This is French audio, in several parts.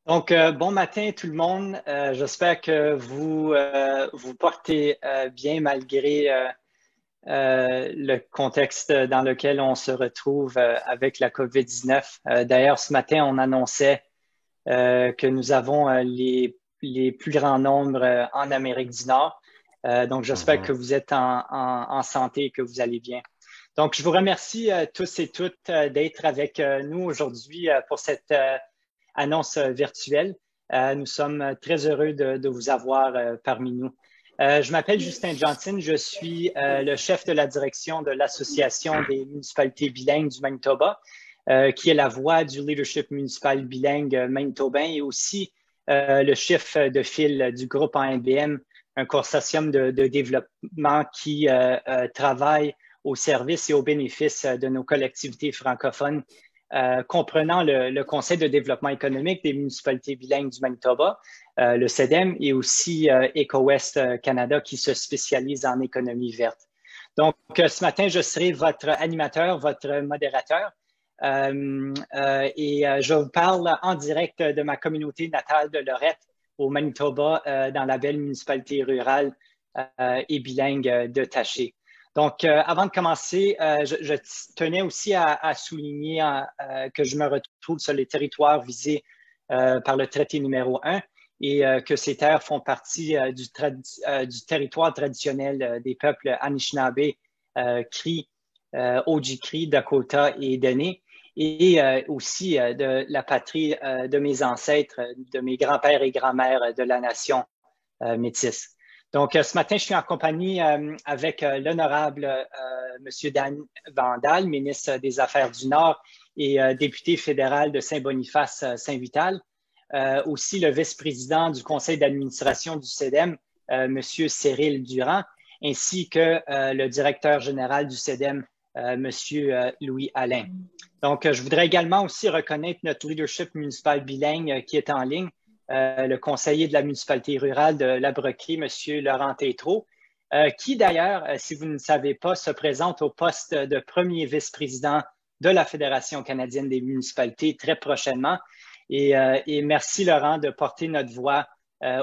Bon matin tout le monde. J'espère que vous portez bien malgré le contexte dans lequel on se retrouve avec la COVID-19. D'ailleurs, ce matin, on annonçait que nous avons les plus grands nombres en Amérique du Nord. Donc, j'espère Mhm. que vous êtes en santé et que vous allez bien. Donc, je vous remercie tous et toutes d'être avec nous aujourd'hui pour cette annonce virtuelle. Nous sommes très heureux de vous avoir parmi nous. Je m'appelle Justin Johnson, je suis le chef de la direction de l'Association des municipalités bilingues du Manitoba, qui est la voix du leadership municipal bilingue manitobain et aussi le chef de file du groupe AMBM, un consortium de développement qui travaille au service et au bénéfice de nos collectivités francophones, comprenant le Conseil de développement économique des municipalités bilingues du Manitoba, le CEDEM, et aussi EcoWest Canada, qui se spécialise en économie verte. Donc, ce matin, je serai votre animateur, votre modérateur. Je vous parle en direct de ma communauté natale de Lorette, au Manitoba, dans la belle municipalité rurale et bilingue de Taché. Donc, avant de commencer, je tenais aussi à souligner que je me retrouve sur les territoires visés par le traité numéro 1 et que ces terres font partie du territoire traditionnel des peuples Anishinaabe, Cri, Oji-Cri, Dakota et Dene, et aussi de la patrie de mes ancêtres, de mes grands-pères et grands-mères de la nation métisse. Donc, ce matin, je suis en compagnie avec l'honorable Monsieur Dan Vandal, ministre des Affaires du Nord et député fédéral de Saint-Boniface-Saint-Vital. Aussi le vice-président du conseil d'administration du CEDEM, Monsieur Cyril Durand, ainsi que le directeur général du CEDEM, Monsieur Louis Alain. Donc, je voudrais également aussi reconnaître notre leadership municipal bilingue qui est en ligne, le conseiller de la municipalité rurale de l'Abrequie, M. Laurent Tétrault, qui d'ailleurs, si vous ne savez pas, se présente au poste de premier vice-président de la Fédération canadienne des municipalités très prochainement. Et merci Laurent de porter notre voix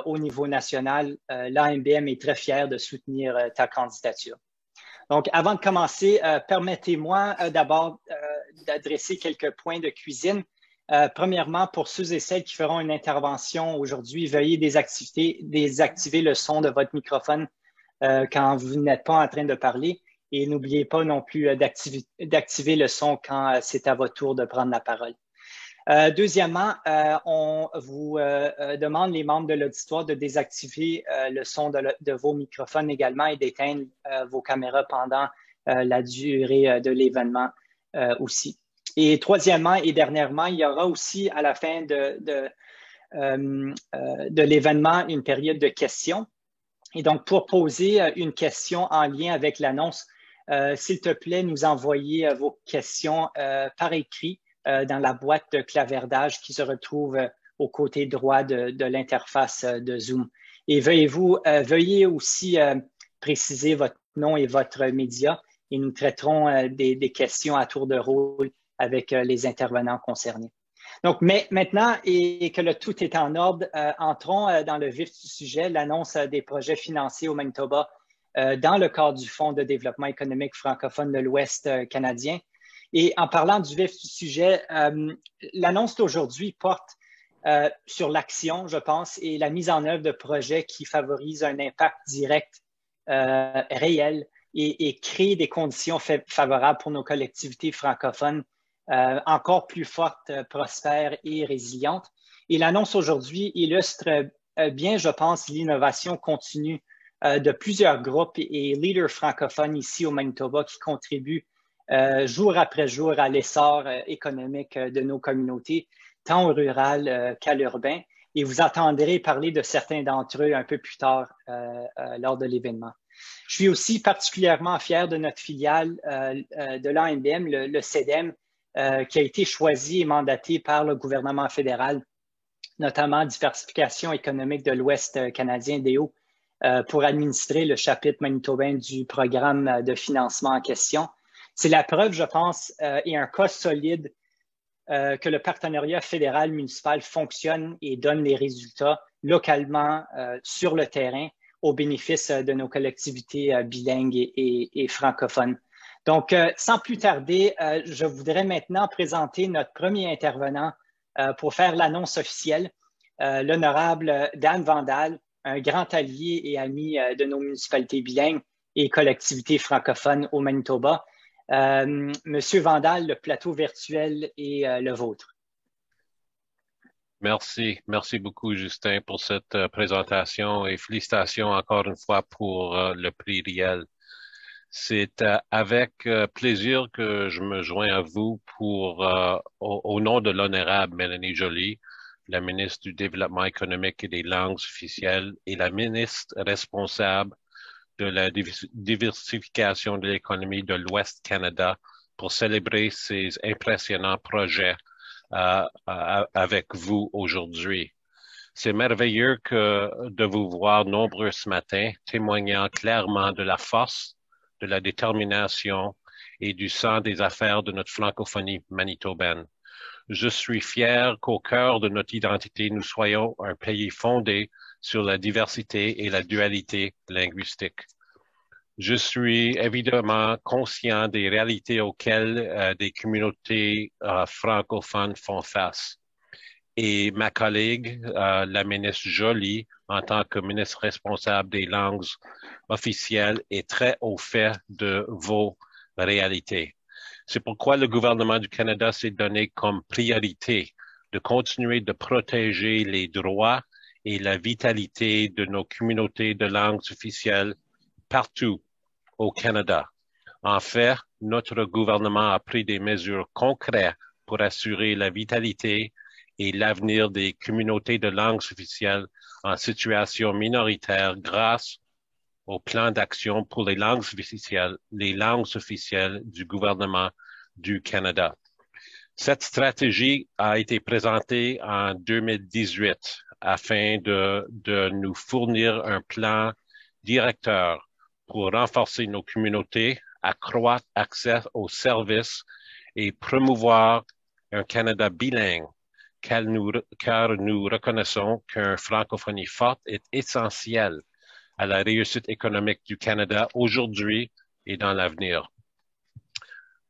au niveau national. L'AMBM est très fier de soutenir ta candidature. Donc, avant de commencer, permettez-moi d'abord d'adresser quelques points de cuisine. Premièrement, pour ceux et celles qui feront une intervention aujourd'hui, veuillez désactiver le son de votre microphone quand vous n'êtes pas en train de parler et n'oubliez pas non plus d'activer le son quand c'est à votre tour de prendre la parole. Deuxièmement, on vous demande, les membres de l'auditoire, de désactiver le son de vos microphones également et d'éteindre vos caméras pendant la durée de l'événement aussi. Et troisièmement et dernièrement, il y aura aussi à la fin de l'événement une période de questions. Et donc, pour poser une question en lien avec l'annonce, s'il te plaît, nous envoyer vos questions par écrit dans la boîte de clavardage qui se retrouve au côté droit de l'interface de Zoom. Et veuillez aussi préciser votre nom et votre média et nous traiterons des questions à tour de rôle avec les intervenants concernés. Donc, mais maintenant, et que le tout est en ordre, entrons dans le vif du sujet, l'annonce des projets financiers au Manitoba dans le cadre du Fonds de développement économique francophone de l'Ouest canadien. Et en parlant du vif du sujet, l'annonce d'aujourd'hui porte sur l'action, je pense, et la mise en œuvre de projets qui favorisent un impact direct, réel, et créent des conditions favorables pour nos collectivités francophones encore plus fortes, prospères et résilientes. Et l'annonce aujourd'hui illustre bien, je pense, l'innovation continue de plusieurs groupes et leaders francophones ici au Manitoba qui contribuent jour après jour à l'essor économique de nos communautés, tant au rural qu'à l'urbain. Et vous entendrez parler de certains d'entre eux un peu plus tard lors de l'événement. Je suis aussi particulièrement fier de notre filiale de l'AMBM, le CEDEM, qui a été choisi et mandaté par le gouvernement fédéral, notamment Diversification économique de l'Ouest canadien, DEO, pour administrer le chapitre manitobain du programme de financement en question. C'est la preuve, je pense, et un cas solide que le partenariat fédéral-municipal fonctionne et donne les résultats localement sur le terrain au bénéfice de nos collectivités bilingues et francophones. Donc, sans plus tarder, je voudrais maintenant présenter notre premier intervenant pour faire l'annonce officielle, l'honorable Dan Vandal, un grand allié et ami de nos municipalités bilingues et collectivités francophones au Manitoba. Monsieur Vandal, le plateau virtuel est le vôtre. Merci. Merci beaucoup, Justin, pour cette présentation et félicitations encore une fois pour le prix Riel. C'est avec plaisir que je me joins à vous pour, au nom de l'honorable Mélanie Joly, la ministre du Développement économique et des langues officielles et la ministre responsable de la diversification de l'économie de l'Ouest Canada, pour célébrer ces impressionnants projets avec vous aujourd'hui. C'est merveilleux de vous voir nombreux ce matin, témoignant clairement de la force, de la détermination et du sens des affaires de notre francophonie manitobaine. Je suis fier qu'au cœur de notre identité, nous soyons un pays fondé sur la diversité et la dualité linguistique. Je suis évidemment conscient des réalités auxquelles des communautés francophones font face. Et ma collègue, la ministre Joly, en tant que ministre responsable des langues officielles, est très au fait de vos réalités. C'est pourquoi le gouvernement du Canada s'est donné comme priorité de continuer de protéger les droits et la vitalité de nos communautés de langues officielles partout au Canada. En fait, notre gouvernement a pris des mesures concrètes pour assurer la vitalité et l'avenir des communautés de langues officielles en situation minoritaire grâce au plan d'action pour les langues officielles du gouvernement du Canada. Cette stratégie a été présentée en 2018 afin de nous fournir un plan directeur pour renforcer nos communautés, accroître l'accès aux services et promouvoir un Canada bilingue, car nous reconnaissons qu'une francophonie forte est essentielle à la réussite économique du Canada aujourd'hui et dans l'avenir.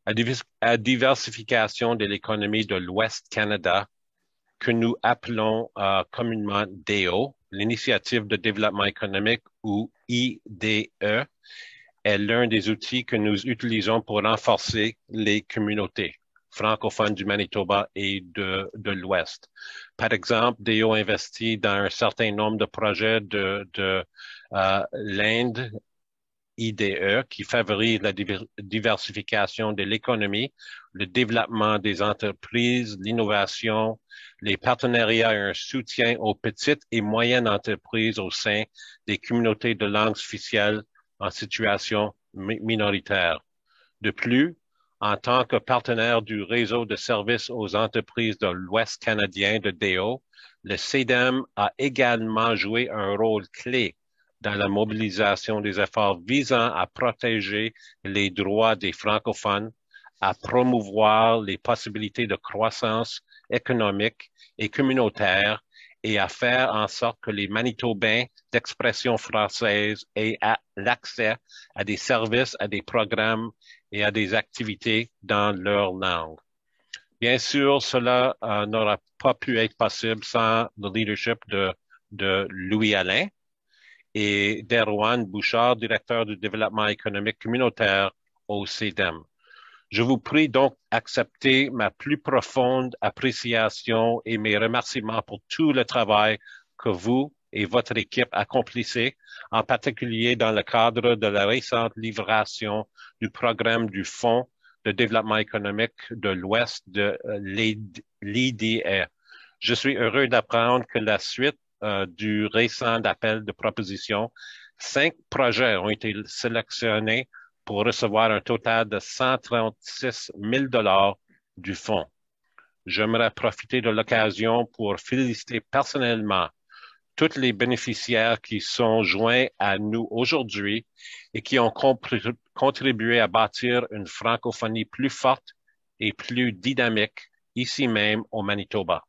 La diversification de l'économie de l'Ouest Canada, que nous appelons communément DEO, l'initiative de développement économique ou IDE, est l'un des outils que nous utilisons pour renforcer les communautés francophones du Manitoba et de l'Ouest. Par exemple, DEO investit dans un certain nombre de projets de l'Inde, IDE, qui favorise la diversification de l'économie, le développement des entreprises, l'innovation, les partenariats et un soutien aux petites et moyennes entreprises au sein des communautés de langues officielles en situation minoritaire. De plus, en tant que partenaire du réseau de services aux entreprises de l'Ouest canadien de DEO, le CEDEM a également joué un rôle clé dans la mobilisation des efforts visant à protéger les droits des francophones, à promouvoir les possibilités de croissance économique et communautaire et à faire en sorte que les Manitobains d'expression française aient l'accès à des services, à des programmes et à des activités dans leur langue. Bien sûr, cela n'aura pas pu être possible sans le leadership de Louis Alain et d'Erwan Bouchard, directeur du développement économique communautaire au CEDEM. Je vous prie donc d'accepter ma plus profonde appréciation et mes remerciements pour tout le travail que vous et votre équipe accomplissez, en particulier dans le cadre de la récente livraison du programme du Fonds de développement économique de l'Ouest de l'IDE. Je suis heureux d'apprendre que la suite du récent appel de proposition, 5 projets ont été sélectionnés pour recevoir un total de 136 000 $ du fonds. J'aimerais profiter de l'occasion pour féliciter personnellement tous les bénéficiaires qui sont joints à nous aujourd'hui et qui ont contribué à bâtir une francophonie plus forte et plus dynamique ici même au Manitoba.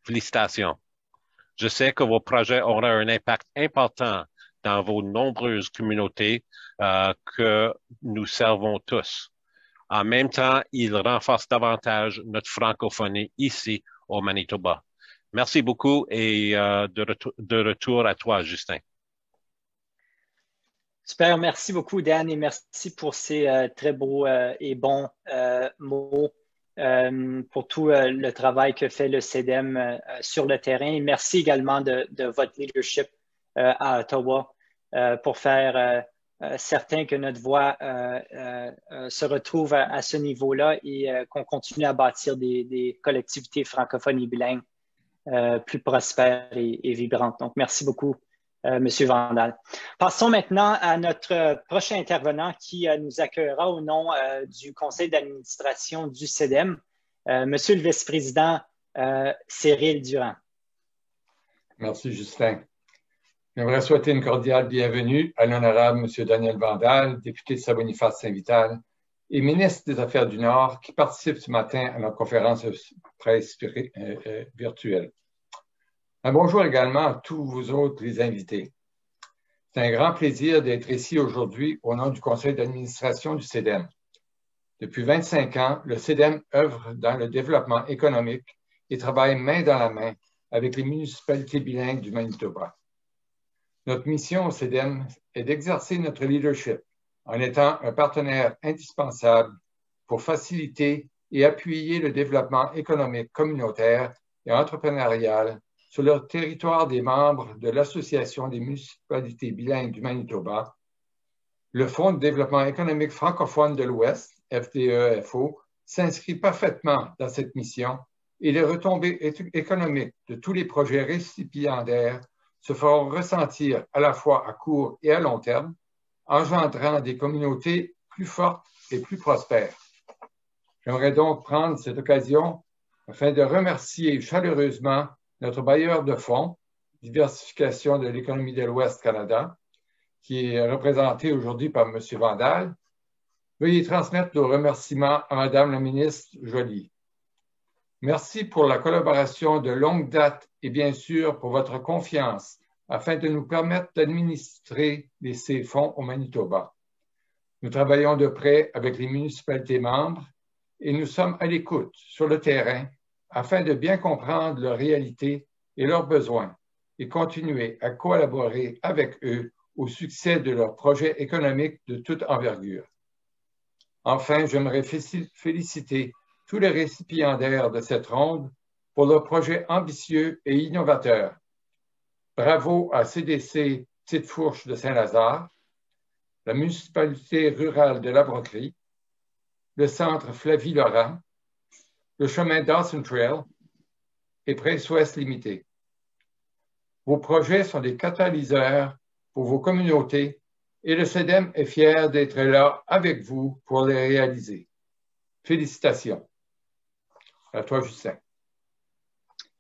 Félicitations. Je sais que vos projets auront un impact important dans vos nombreuses communautés que nous servons tous. En même temps, ils renforcent davantage notre francophonie ici au Manitoba. Merci beaucoup et de retour à toi, Justin. Super, merci beaucoup, Dan, et merci pour ces très beaux et bons mots pour tout le travail que fait le CEDEM sur le terrain. Et merci également de votre leadership à Ottawa pour faire certain que notre voix se retrouve à ce niveau-là et qu'on continue à bâtir des collectivités francophones et bilingues plus prospères et vibrantes. Donc, merci beaucoup. Monsieur Vandal. Passons maintenant à notre prochain intervenant qui nous accueillera au nom du conseil d'administration du CEDEM, Monsieur le vice-président Cyril Durand. Merci, Justin. J'aimerais souhaiter une cordiale bienvenue à l'honorable Monsieur Daniel Vandal, député de Saint-Boniface-Saint-Vital et ministre des Affaires du Nord, qui participe ce matin à notre conférence de presse virtuelle. Un bonjour également à tous vous autres les invités. C'est un grand plaisir d'être ici aujourd'hui au nom du conseil d'administration du CEDEM. Depuis 25 ans, le CEDEM œuvre dans le développement économique et travaille main dans la main avec les municipalités bilingues du Manitoba. Notre mission au CEDEM est d'exercer notre leadership en étant un partenaire indispensable pour faciliter et appuyer le développement économique communautaire et entrepreneurial sur le territoire des membres de l'Association des municipalités bilingues du Manitoba, le Fonds de développement économique francophone de l'Ouest, FDEFO, s'inscrit parfaitement dans cette mission et les retombées économiques de tous les projets récipiendaires se feront ressentir à la fois à court et à long terme, engendrant des communautés plus fortes et plus prospères. J'aimerais donc prendre cette occasion afin de remercier chaleureusement notre bailleur de fonds, Diversification de l'économie de l'Ouest Canada, qui est représenté aujourd'hui par M. Vandal. Veuillez transmettre nos remerciements à Mme la ministre Joly. Merci pour la collaboration de longue date et bien sûr pour votre confiance afin de nous permettre d'administrer ces fonds au Manitoba. Nous travaillons de près avec les municipalités membres et nous sommes à l'écoute sur le terrain afin de bien comprendre leurs réalités et leurs besoins et continuer à collaborer avec eux au succès de leurs projets économiques de toute envergure. Enfin, j'aimerais féliciter tous les récipiendaires de cette ronde pour leurs projets ambitieux et innovateurs. Bravo à CDC Petite Fourche de Saint-Lazare, la municipalité rurale de La Brocquerie, le centre Flavie-Laurent, le chemin Dawson Trail et Prince West Limité. Vos projets sont des catalyseurs pour vos communautés et le CEDEM est fier d'être là avec vous pour les réaliser. Félicitations. À toi, Justin.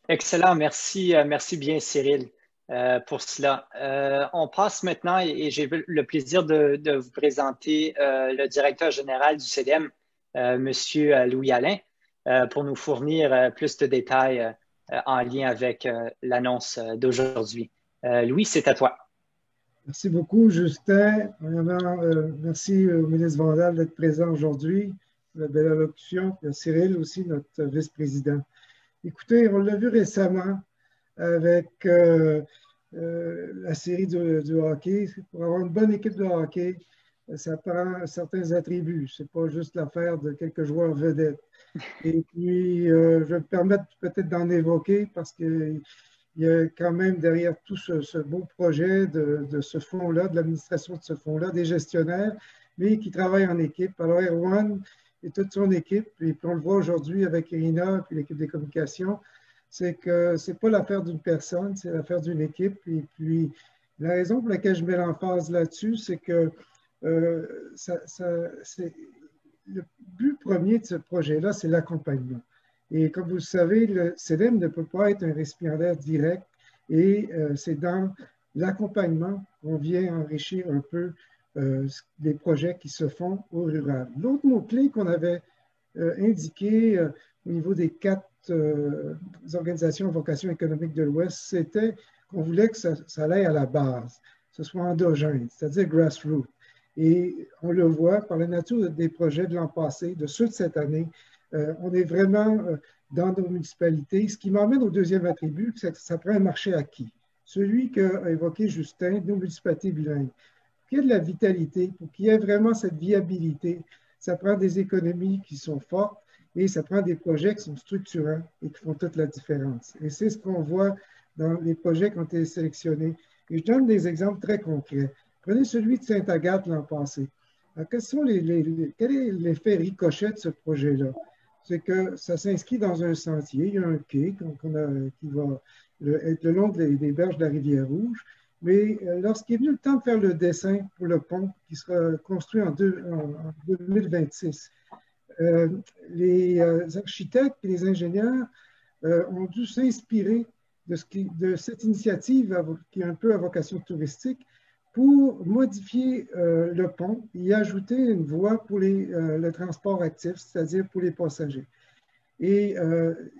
Excellent. Merci, merci bien, Cyril, pour cela. On passe maintenant et j'ai le plaisir de vous présenter le directeur général du CEDEM, Monsieur Louis Alain, pour nous fournir plus de détails en lien avec l'annonce d'aujourd'hui. Louis, c'est à toi. Merci beaucoup, Justin. Vraiment, merci au ministre Vandal d'être présent aujourd'hui. La belle allocution. Et à Cyril aussi, notre vice-président. Écoutez, on l'a vu récemment avec la série du hockey. Pour avoir une bonne équipe de hockey, ça prend certains attributs. Ce n'est pas juste l'affaire de quelques joueurs vedettes. Et puis, je vais me permettre peut-être d'en évoquer parce qu'il y a quand même derrière tout ce beau projet de ce fonds-là, de l'administration de ce fonds-là, des gestionnaires, mais qui travaillent en équipe. Alors, Erwan et toute son équipe, et puis on le voit aujourd'hui avec Irina et l'équipe des communications, c'est que ce n'est pas l'affaire d'une personne, c'est l'affaire d'une équipe. Et puis, la raison pour laquelle je mets l'emphase là-dessus, c'est que le but premier de ce projet-là, c'est l'accompagnement. Et comme vous le savez, le CEDEM ne peut pas être un récipiendaire direct et c'est dans l'accompagnement qu'on vient enrichir un peu des projets qui se font au rural. L'autre mot-clé qu'on avait indiqué au niveau des 4 organisations à vocation économique de l'Ouest, c'était qu'on voulait que ça aille à la base, que ce soit endogène, c'est-à-dire grassroots. Et on le voit par la nature des projets de l'an passé, de ceux de cette année, on est vraiment dans nos municipalités. Ce qui m'emmène au deuxième attribut, c'est que ça prend un marché acquis. Celui qu'a évoqué Justin, nos municipalités bilingues. Pour qu'il y ait de la vitalité, pour qu'il y ait vraiment cette viabilité, ça prend des économies qui sont fortes et ça prend des projets qui sont structurants et qui font toute la différence. Et c'est ce qu'on voit dans les projets qui ont été sélectionnés. Et je donne des exemples très concrets. Prenez celui de Sainte-Agathe l'an passé. Alors, quel est l'effet ricochet de ce projet-là? C'est que ça s'inscrit dans un sentier. Il y a un quai qui va être le long des berges de la Rivière-Rouge. Mais lorsqu'il est venu le temps de faire le dessin pour le pont qui sera construit en 2026, les architectes et les ingénieurs ont dû s'inspirer de cette initiative qui est un peu à vocation touristique pour modifier le pont et y ajouter une voie pour le transport actif, c'est-à-dire pour les passagers. Et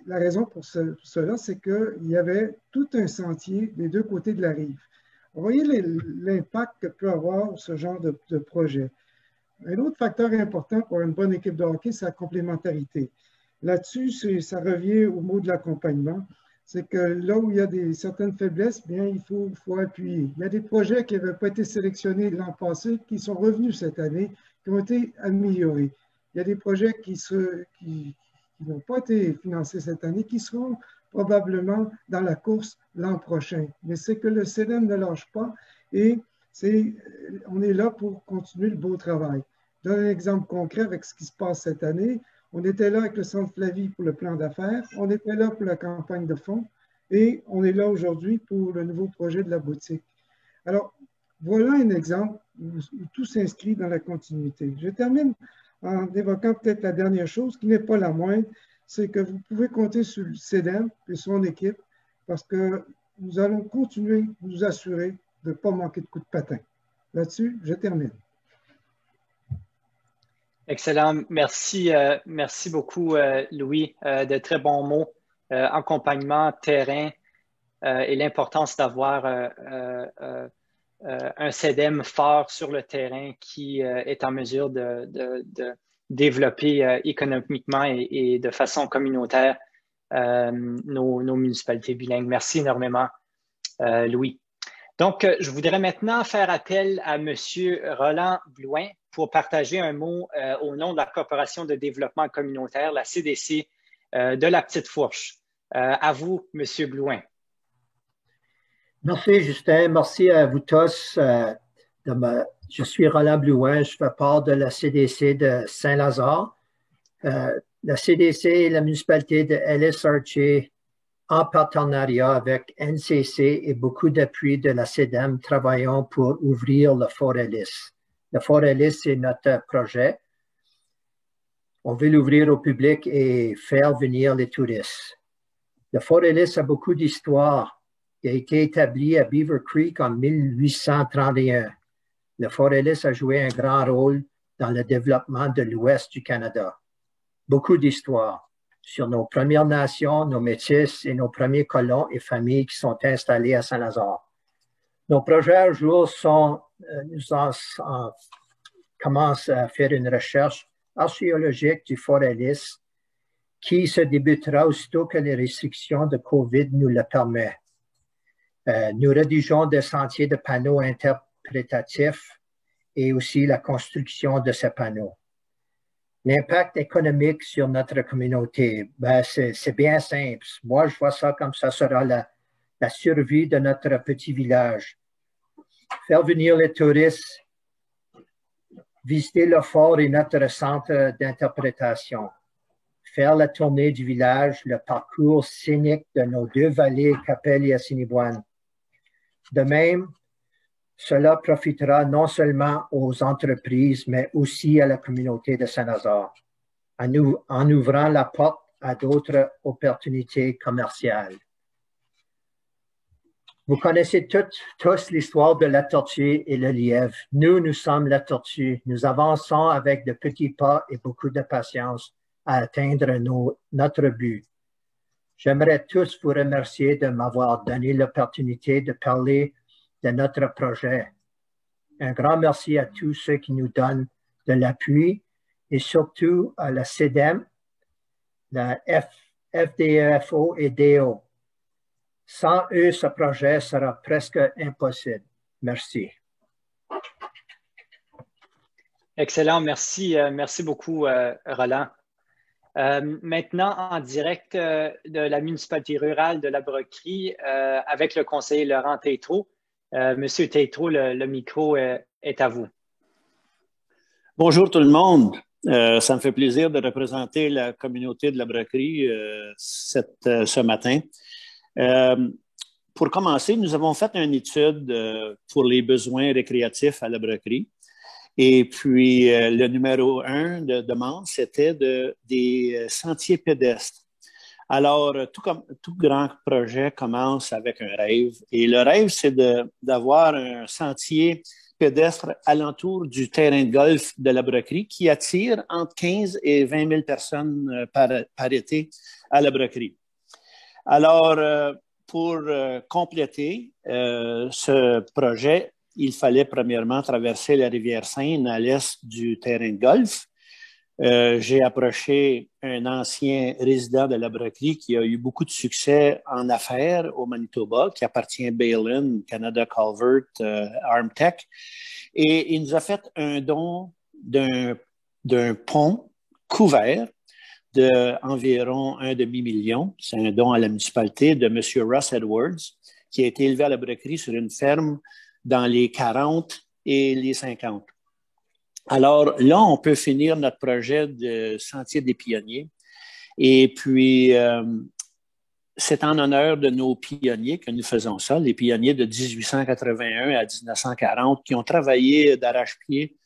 la raison pour cela, c'est qu'il y avait tout un sentier des deux côtés de la rive. Vous voyez l'impact que peut avoir ce genre de projet. Un autre facteur important pour une bonne équipe de hockey, c'est la complémentarité. Là-dessus, ça revient au mot de l'accompagnement. C'est que là où il y a certaines faiblesses, bien, il faut appuyer. Il y a des projets qui n'avaient pas été sélectionnés l'an passé, qui sont revenus cette année, qui ont été améliorés. Il y a des projets qui n'ont pas été financés cette année, qui seront probablement dans la course l'an prochain. Mais c'est que le CEDEM ne lâche pas et on est là pour continuer le beau travail. Je donne un exemple concret avec ce qui se passe cette année. On était là avec le Centre Flavie pour le plan d'affaires, on était là pour la campagne de fonds et on est là aujourd'hui pour le nouveau projet de la boutique. Alors, voilà un exemple où tout s'inscrit dans la continuité. Je termine en évoquant peut-être la dernière chose, qui n'est pas la moindre, c'est que vous pouvez compter sur le CEDEM et son équipe parce que nous allons continuer de nous assurer de ne pas manquer de coups de patin. Là-dessus, je termine. Excellent. Merci beaucoup, Louis. De très bons mots. Accompagnement, terrain et l'importance d'avoir un CEDEM fort sur le terrain qui est en mesure de développer économiquement et de façon communautaire nos municipalités bilingues. Merci énormément, Louis. Donc, je voudrais maintenant faire appel à M. Roland Blouin pour partager un mot au nom de la Corporation de développement communautaire, la CDC, de la Petite Fourche. À vous, M. Blouin. Merci, Justin. Merci à vous tous. Je suis Roland Blouin. Je fais part de la CDC de Saint-Lazare. La CDC et la municipalité de Ellis-Archer, en partenariat avec NCC et beaucoup d'appui de la CEDEM, travaillons pour ouvrir le Fort Ellis. Le Fort Ellis, c'est notre projet. On veut l'ouvrir au public et faire venir les touristes. Le Fort Ellis a beaucoup d'histoire. Il a été établi à Beaver Creek en 1831. Le Fort Ellis a joué un grand rôle dans le développement de l'Ouest du Canada. Beaucoup d'histoire sur nos Premières Nations, nos Métis et nos premiers colons et familles qui sont installés à Saint-Lazare. Nos projets à jour commencent à faire une recherche archéologique du Fort Ellis qui se débutera aussitôt que les restrictions de COVID nous le permettent. Nous rédigeons des sentiers de panneaux interprétatifs et aussi la construction de ces panneaux. L'impact économique sur notre communauté, c'est bien simple. Moi, je vois ça comme ça sera la survie de notre petit village. Faire venir les touristes, visiter le fort et notre centre d'interprétation, faire la tournée du village, le parcours scénique de nos deux vallées, Qu'Appelle et Assiniboine. De même, cela profitera non seulement aux entreprises, mais aussi à la communauté de Saint-Lazare, en ouvrant la porte à d'autres opportunités commerciales. Vous connaissez tous l'histoire de la tortue et le lièvre. Nous sommes la tortue. Nous avançons avec de petits pas et beaucoup de patience. à atteindre notre but. J'aimerais tous vous remercier de m'avoir donné l'opportunité de parler de notre projet. Un grand merci à tous ceux qui nous donnent de l'appui et surtout à la CEDEM, la FDEFO et DO. Sans eux, ce projet sera presque impossible. Merci. Excellent, merci, merci beaucoup, Roland. Maintenant, en direct de la municipalité rurale de la Brocquerie, avec le conseiller Laurent Tétrault. Monsieur Tétrault, le micro est à vous. Bonjour tout le monde. Ça me fait plaisir de représenter la communauté de la Brocquerie ce matin. Pour commencer, nous avons fait une étude pour les besoins récréatifs à la Brocquerie. Et puis, le numéro 1 de demande, c'était des sentiers pédestres. Alors, tout grand projet commence avec un rêve. Et le rêve, c'est d'avoir un sentier pédestre alentour du terrain de golf de la Brocquerie qui attire entre 15 et 20 000 personnes par été à la Brocquerie. Alors, pour compléter ce projet, il fallait premièrement traverser la rivière Seine à l'est du terrain de golf. J'ai approché un ancien résident de la Brocquerie qui a eu beaucoup de succès en affaires au Manitoba, qui appartient à Baylin, Canada Culvert, Armtech. Et il nous a fait un don d'un pont couvert d'environ 1,5 million. C'est un don à la municipalité de M. Russ Edwards, qui a été élevé à la Brocquerie sur une ferme dans les 40 et les 50. Alors là, on peut finir notre projet de Sentier des Pionniers. Et puis, c'est en honneur de nos pionniers que nous faisons ça, les pionniers de 1881 à 1940 qui ont travaillé d'arrache-pied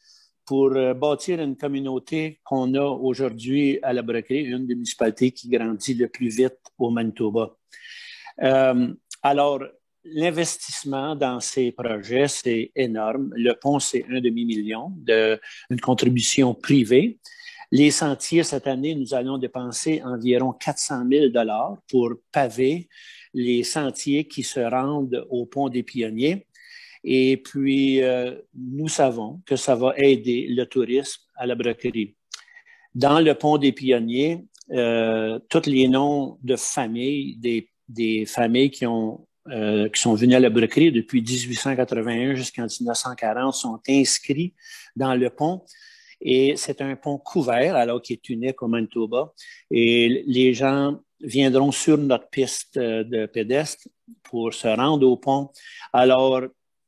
pour bâtir une communauté qu'on a aujourd'hui à la Brocquerie, une des municipalités qui grandit le plus vite au Manitoba. Alors, l'investissement dans ces projets, c'est énorme. Le pont, c'est 1,5 million d'une contribution privée. Les sentiers, cette année, nous allons dépenser environ 400 000 $ pour paver les sentiers qui se rendent au pont des Pionniers. Et puis, nous savons que ça va aider le tourisme à la Brocquerie. Dans le pont des Pionniers, tous les noms de familles, des familles qui sont venus à la Brocquerie depuis 1881 jusqu'en 1940 sont inscrits dans le pont. Et c'est un pont couvert, alors qui est unique au Manitoba. Et les gens viendront sur notre piste de pédestre pour se rendre au pont. Alors,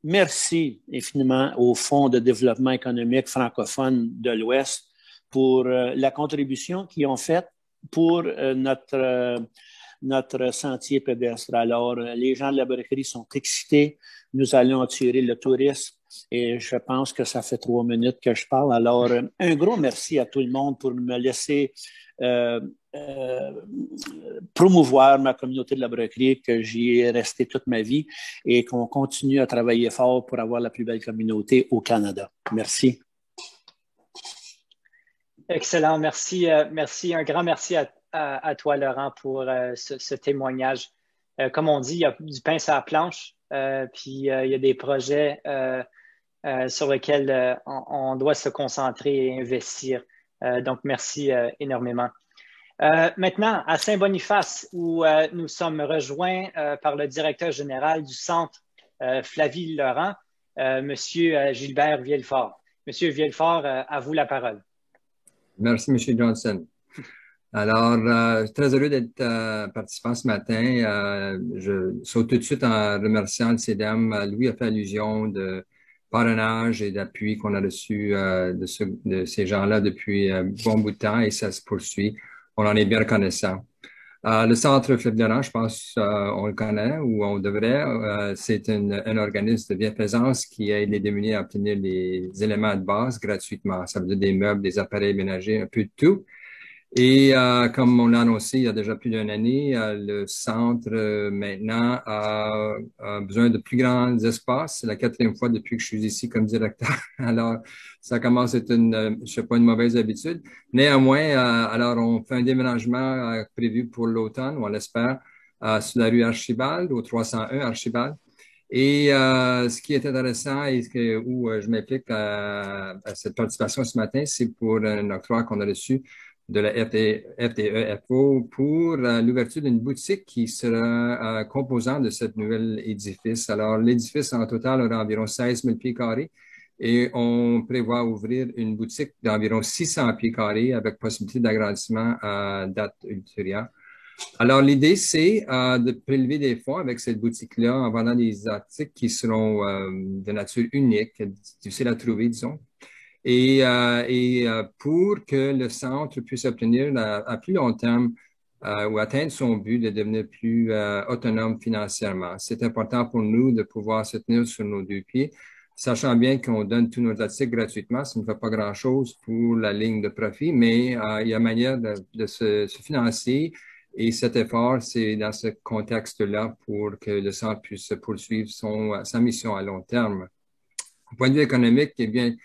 merci infiniment au Fonds de développement économique francophone de l'Ouest pour la contribution qu'ils ont faite pour notre sentier pédestre. Alors, les gens de la Brocquerie sont excités. Nous allons attirer le tourisme et je pense que ça fait 3 minutes que je parle. Alors, un gros merci à tout le monde pour me laisser promouvoir ma communauté de la Brocquerie, que j'y ai resté toute ma vie et qu'on continue à travailler fort pour avoir la plus belle communauté au Canada. Merci. Excellent, merci. Merci, un grand merci à toi, Laurent, pour ce témoignage. Comme on dit, il y a du pain sur la planche, puis il y a des projets sur lesquels on doit se concentrer et investir. Donc, merci énormément. Maintenant, à Saint-Boniface, où nous sommes rejoints par le directeur général du centre, Flavie Laurent, Monsieur Gilbert Villefort. Monsieur Villefort, à vous la parole. Merci, M. Johnson. Alors, très heureux d'être participant ce matin. Je saute tout de suite en remerciant le CEDEM. Louis a fait allusion de parrainage et d'appui qu'on a reçu de ces gens-là depuis un bon bout de temps et ça se poursuit. On en est bien reconnaissant. Le Centre Flavie Laurent, je pense on le connaît ou on devrait. C'est un organisme de bienfaisance qui aide les démunis à obtenir les éléments de base gratuitement. Ça veut dire des meubles, des appareils ménagers, un peu de tout. Et comme on l'a annoncé il y a déjà plus d'une année, le centre maintenant a besoin de plus grands espaces. C'est la 4e fois depuis que je suis ici comme directeur. Alors, ça commence à être je sais pas, une mauvaise habitude. Néanmoins, alors on fait un déménagement prévu pour l'automne, on l'espère, sur la rue Archibald, au 301 Archibald. Et ce qui est intéressant et où je m'implique à cette participation ce matin, c'est pour un octroi qu'on a reçu de la FTEFO pour l'ouverture d'une boutique qui sera composante de ce nouvel édifice. Alors, l'édifice en total aura environ 16 000 pieds carrés et on prévoit ouvrir une boutique d'environ 600 pieds carrés avec possibilité d'agrandissement à date ultérieure. Alors, l'idée, c'est de prélever des fonds avec cette boutique-là en vendant des articles qui seront de nature unique, difficiles à trouver, disons. Et pour que le centre puisse obtenir à plus long terme ou atteindre son but de devenir plus autonome financièrement. C'est important pour nous de pouvoir se tenir sur nos 2 pieds, sachant bien qu'on donne tous nos articles gratuitement. Ça ne fait pas grand-chose pour la ligne de profit, mais il y a manière de se financer. Et cet effort, c'est dans ce contexte-là pour que le centre puisse poursuivre sa mission à long terme. Au point de vue économique, eh bien,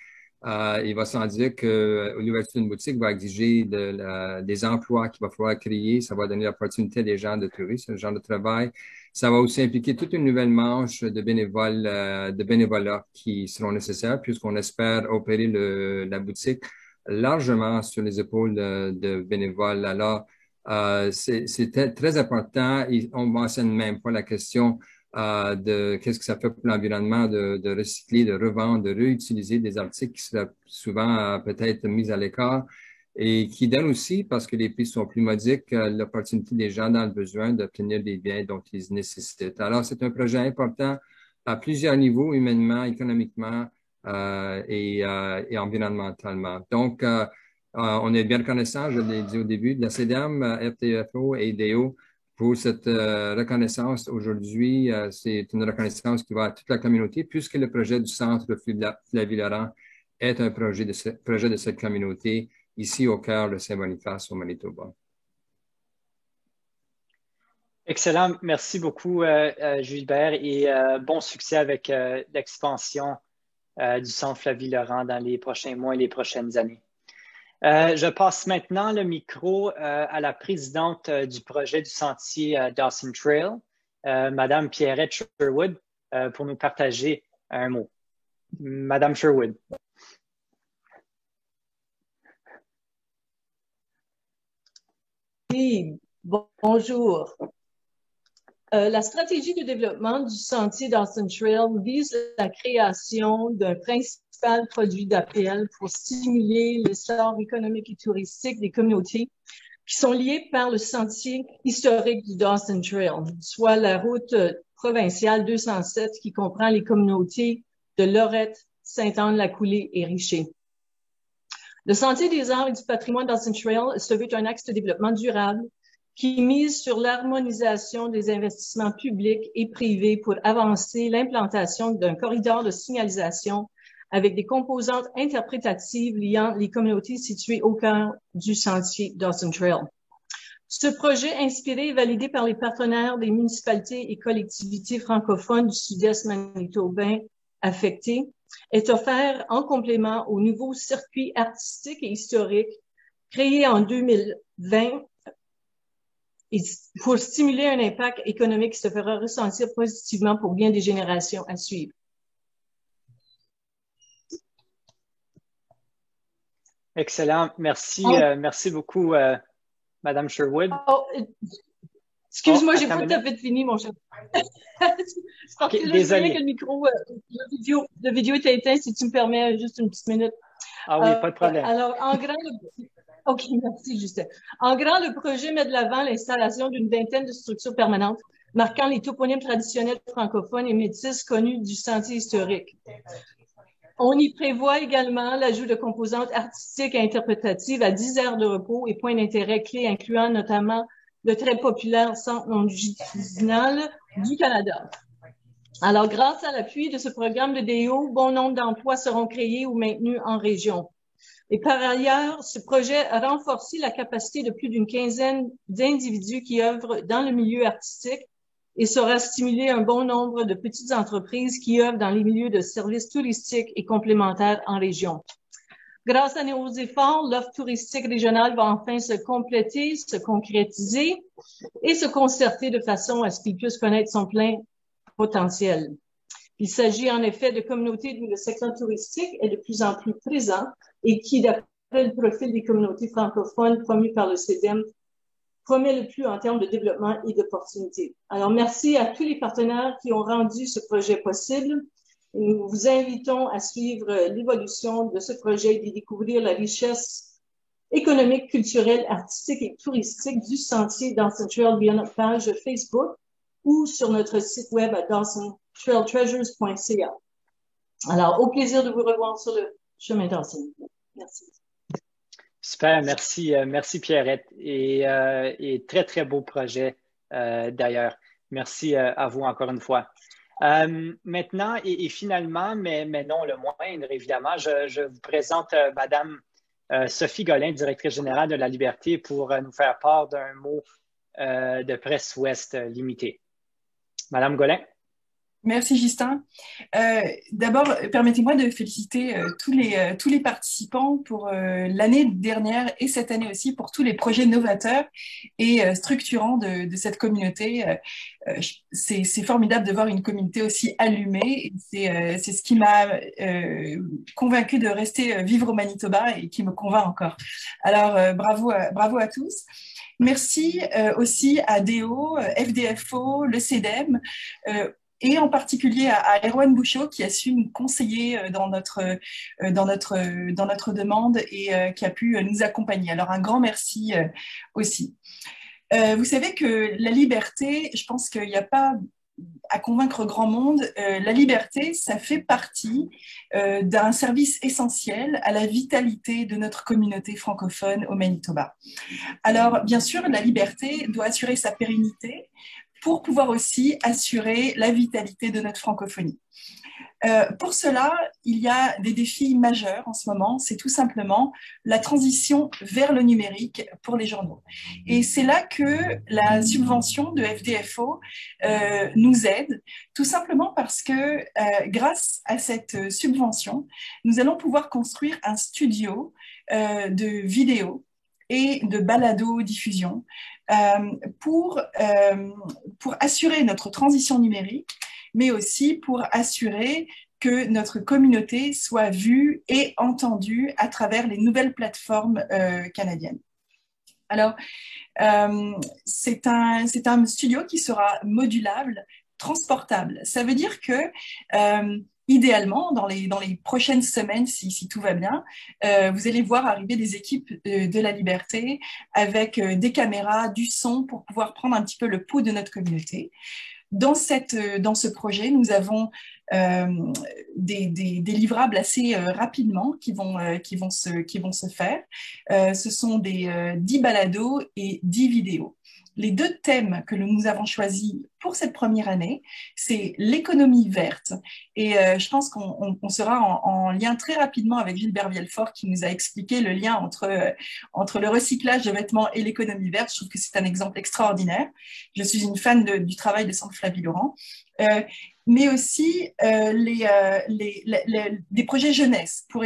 il va sans dire que l'ouverture d'une boutique va exiger des emplois qu'il va falloir créer. Ça va donner l'opportunité à des gens de trouver ce genre de travail. Ça va aussi impliquer toute une nouvelle manche de bénévolat qui seront nécessaires puisqu'on espère opérer la boutique largement sur les épaules de bénévoles. Alors, c'est très important. On ne mentionne même pas la question de qu'est-ce que ça fait pour l'environnement de recycler, de revendre, de réutiliser des articles qui seraient souvent peut-être mis à l'écart et qui donnent aussi, parce que les prix sont plus modiques, l'opportunité des gens dans le besoin d'obtenir des biens dont ils nécessitent. Alors, c'est un projet important à plusieurs niveaux, humainement, économiquement et environnementalement. Donc, on est bien reconnaissant, je l'ai dit au début, de la CDM, FTEFO et DEO pour cette reconnaissance. Aujourd'hui, c'est une reconnaissance qui va à toute la communauté puisque le projet du centre Flavie-Laurent est un projet de cette communauté ici au cœur de Saint-Boniface au Manitoba. Excellent. Merci beaucoup, Gilbert, et bon succès avec l'expansion du centre Flavie-Laurent dans les prochains mois et les prochaines années. Je passe maintenant le micro à la présidente du projet du sentier Dawson Trail, Madame Pierrette Sherwood, pour nous partager un mot. Madame Sherwood. Oui, bonjour. La stratégie de développement du sentier Dawson Trail vise la création d'un principal produit d'appel pour stimuler l'essor économique et touristique des communautés qui sont liées par le sentier historique du Dawson Trail, soit la route provinciale 207 qui comprend les communautés de Lorette, Sainte-Anne-la-Coulée et Richer. Le Sentier des arts et du patrimoine Dawson Trail se veut un axe de développement durable qui mise sur l'harmonisation des investissements publics et privés pour avancer l'implantation d'un corridor de signalisation avec des composantes interprétatives liant les communautés situées au cœur du sentier Dawson Trail. Ce projet, inspiré et validé par les partenaires des municipalités et collectivités francophones du sud-est manitobain affectés, est offert en complément au nouveau circuit artistique et historique créé en 2020 pour stimuler un impact économique qui se fera ressentir positivement pour bien des générations à suivre. Excellent. Merci, merci beaucoup, Madame Sherwood. Excuse-moi, j'ai pas tout à fait fini, mon cher. C'est parce que là, je voyais que le micro, la vidéo était éteinte, si tu me permets juste une petite minute. Ah oui, pas de problème. Alors, en grand, OK, merci, Justin. En grand, le projet met de l'avant l'installation d'une vingtaine de structures permanentes, marquant les toponymes traditionnels francophones et métis connus du sentier historique. On y prévoit également l'ajout de composantes artistiques et interprétatives à 10 aires de repos et points d'intérêt clés, incluant notamment le très populaire Centre longitudinal du Canada. Alors, grâce à l'appui de ce programme de DEO, bon nombre d'emplois seront créés ou maintenus en région. Et par ailleurs, ce projet a renforcé la capacité de plus d'une quinzaine d'individus qui œuvrent dans le milieu artistique et saura stimuler un bon nombre de petites entreprises qui œuvrent dans les milieux de services touristiques et complémentaires en région. Grâce à nos efforts, l'offre touristique régionale va enfin se compléter, se concrétiser et se concerter de façon à ce qu'il puisse connaître son plein potentiel. Il s'agit en effet de communautés où le secteur touristique est de plus en plus présent et qui, d'après le profil des communautés francophones promues par le CEDEM, promet le plus en termes de développement et d'opportunités. Alors, merci à tous les partenaires qui ont rendu ce projet possible. Nous vous invitons à suivre l'évolution de ce projet et de découvrir la richesse économique, culturelle, artistique et touristique du sentier Dawson Trail via notre page Facebook ou sur notre site web à dawsontrailtreasures.ca. Alors, au plaisir de vous revoir sur le chemin Dawson. Merci. Super, merci, merci Pierrette. Et très, très beau projet d'ailleurs. Merci à vous encore une fois. Maintenant, et finalement, mais non le moindre, évidemment, je vous présente Madame Sophie Golin, directrice générale de La Liberté, pour nous faire part d'un mot de Presse Ouest Limitée. Madame Golin. Merci Justin. D'abord, permettez-moi de féliciter tous les participants pour l'année dernière et cette année aussi pour tous les projets novateurs et structurants de cette communauté. C'est formidable de voir une communauté aussi allumée. C'est ce qui m'a convaincue de rester vivre au Manitoba et qui me convainc encore. Alors, bravo à tous. Merci aussi à DO, FDFO, le CEDEM, et en particulier à Erwan Bouchot qui a su nous conseiller dans notre demande et qui a pu nous accompagner. Alors un grand merci aussi. Vous savez que la liberté, je pense qu'il n'y a pas à convaincre grand monde, la liberté, ça fait partie d'un service essentiel à la vitalité de notre communauté francophone au Manitoba. Alors, bien sûr, la liberté doit assurer sa pérennité pour pouvoir aussi assurer la vitalité de notre francophonie. Pour cela, il y a des défis majeurs en ce moment. C'est tout simplement la transition vers le numérique pour les journaux. Et c'est là que la subvention de FDFO nous aide, tout simplement parce que grâce à cette subvention, nous allons pouvoir construire un studio de vidéos et de balado-diffusion pour assurer notre transition numérique, mais aussi pour assurer que notre communauté soit vue et entendue à travers les nouvelles plateformes canadiennes. Alors, c'est un studio qui sera modulable, transportable. Ça veut dire que idéalement, dans les prochaines semaines, si tout va bien, vous allez voir arriver des équipes de La Liberté avec des caméras, du son pour pouvoir prendre un petit peu le pouls de notre communauté. Dans ce projet, nous avons des livrables assez rapidement qui vont se faire. Ce sont des 10 balados et 10 vidéos. Les deux thèmes que nous avons choisis pour cette première année, c'est l'économie verte. Et je pense qu'on sera en lien très rapidement avec Gilbert Vielfort qui nous a expliqué le lien entre le recyclage de vêtements et l'économie verte. Je trouve que c'est un exemple extraordinaire. Je suis une fan du travail de Centre Flavie Laurent. Mais aussi des projets jeunesse pour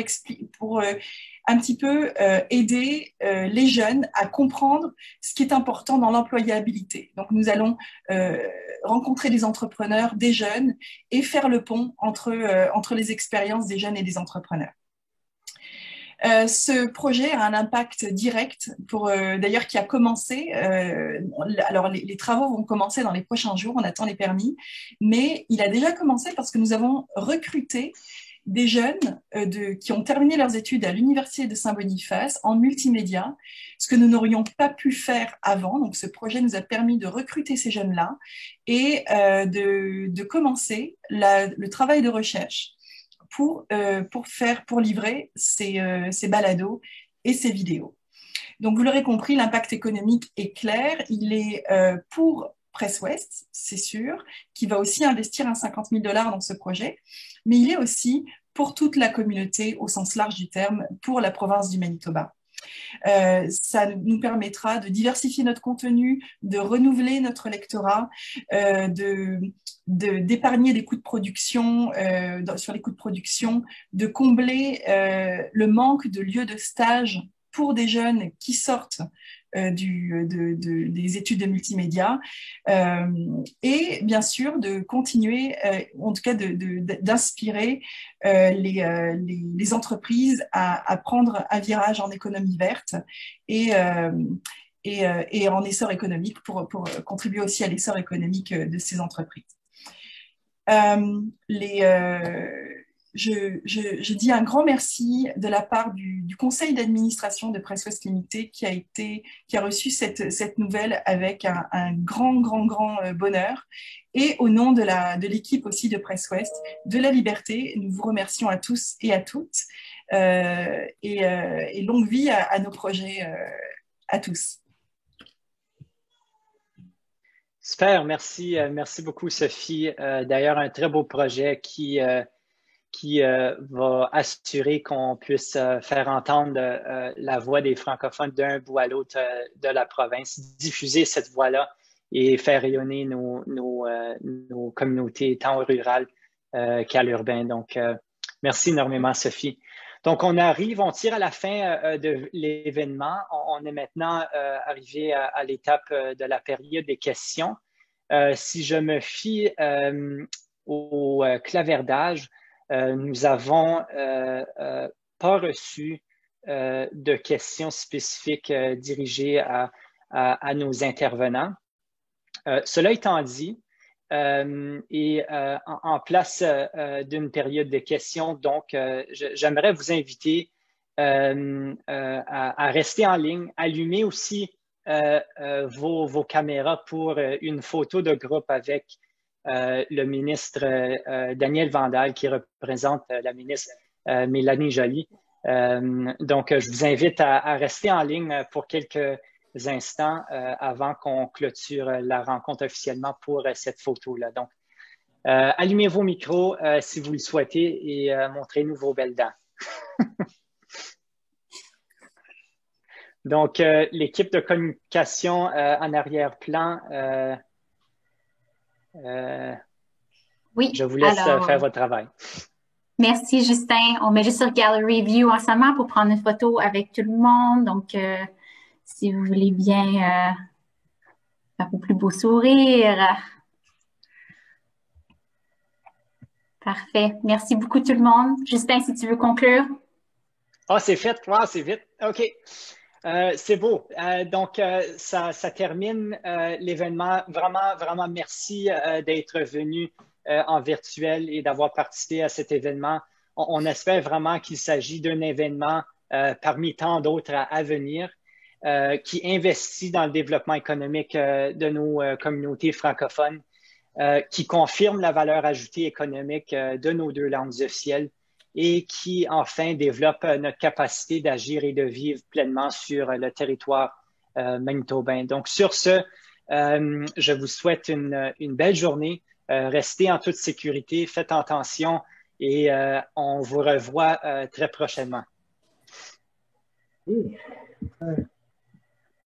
un petit peu aider les jeunes à comprendre ce qui est important dans l'employabilité. Donc, nous allons rencontrer des entrepreneurs, des jeunes et faire le pont entre les expériences des jeunes et des entrepreneurs. Ce projet a un impact direct d'ailleurs qui a commencé. Alors les travaux vont commencer dans les prochains jours, on attend les permis, mais il a déjà commencé parce que nous avons recruté des jeunes qui ont terminé leurs études à l'Université de Saint-Boniface en multimédia, ce que nous n'aurions pas pu faire avant. Donc ce projet nous a permis de recruter ces jeunes-là et de commencer le travail de recherche pour livrer ces balados et ces vidéos. Donc, vous l'aurez compris, l'impact économique est clair. Il est pour Presse Ouest, c'est sûr, qui va aussi investir 50 000 $ dans ce projet, mais il est aussi pour toute la communauté au sens large du terme, pour la province du Manitoba. Ça nous permettra de diversifier notre contenu, de renouveler notre lectorat, d'épargner des coûts de production sur les coûts de production, de combler le manque de lieux de stage pour des jeunes qui sortent des études de multimédia et bien sûr de continuer, en tout cas d'inspirer les entreprises à prendre un virage en économie verte et en essor économique pour contribuer aussi à l'essor économique de ces entreprises. Je dis un grand merci de la part du conseil d'administration de Presse Ouest Limitée qui a reçu cette nouvelle avec un grand bonheur. Et au nom de l'équipe aussi de Presse Ouest, de la liberté, nous vous remercions à tous et à toutes. Et longue vie à nos projets à tous. Super, merci beaucoup Sophie. D'ailleurs, un très beau projet qui va assurer qu'on puisse faire entendre la voix des francophones d'un bout à l'autre de la province, diffuser cette voix-là et faire rayonner nos communautés tant rurales qu'à l'urbain. Donc, merci énormément, Sophie. Donc, on tire à la fin de l'événement. On est maintenant arrivé à l'étape de la période des questions. Si je me fie au clavardage, nous n'avons pas reçu de questions spécifiques dirigées à nos intervenants. Cela étant dit, en place d'une période de questions, donc j'aimerais vous inviter à rester en ligne, allumer aussi vos caméras pour une photo de groupe avec le ministre Daniel Vandal qui représente la ministre Mélanie Joly. Donc, je vous invite à rester en ligne pour quelques instants avant qu'on clôture la rencontre officiellement pour cette photo-là. Donc, allumez vos micros si vous le souhaitez et montrez-nous vos belles dents. Donc, l'équipe de communication en arrière-plan, oui, je vous laisse faire votre travail. Merci, Justin. On met juste sur Gallery View en ce moment pour prendre une photo avec tout le monde. Donc, si vous voulez bien un peu plus beau sourire. Parfait. Merci beaucoup tout le monde. Justin, si tu veux conclure. Ah, c'est fait. Wow, c'est vite. OK. C'est beau. Donc, ça termine l'événement. Vraiment, merci d'être venu en virtuel et d'avoir participé à cet événement. On espère vraiment qu'il s'agit d'un événement parmi tant d'autres à venir qui investit dans le développement économique de nos communautés francophones, qui confirme la valeur ajoutée économique de nos deux langues officielles et qui, enfin, développe notre capacité d'agir et de vivre pleinement sur le territoire manitobain. Donc, sur ce, je vous souhaite une belle journée. Restez en toute sécurité, faites attention et on vous revoit très prochainement. Oui.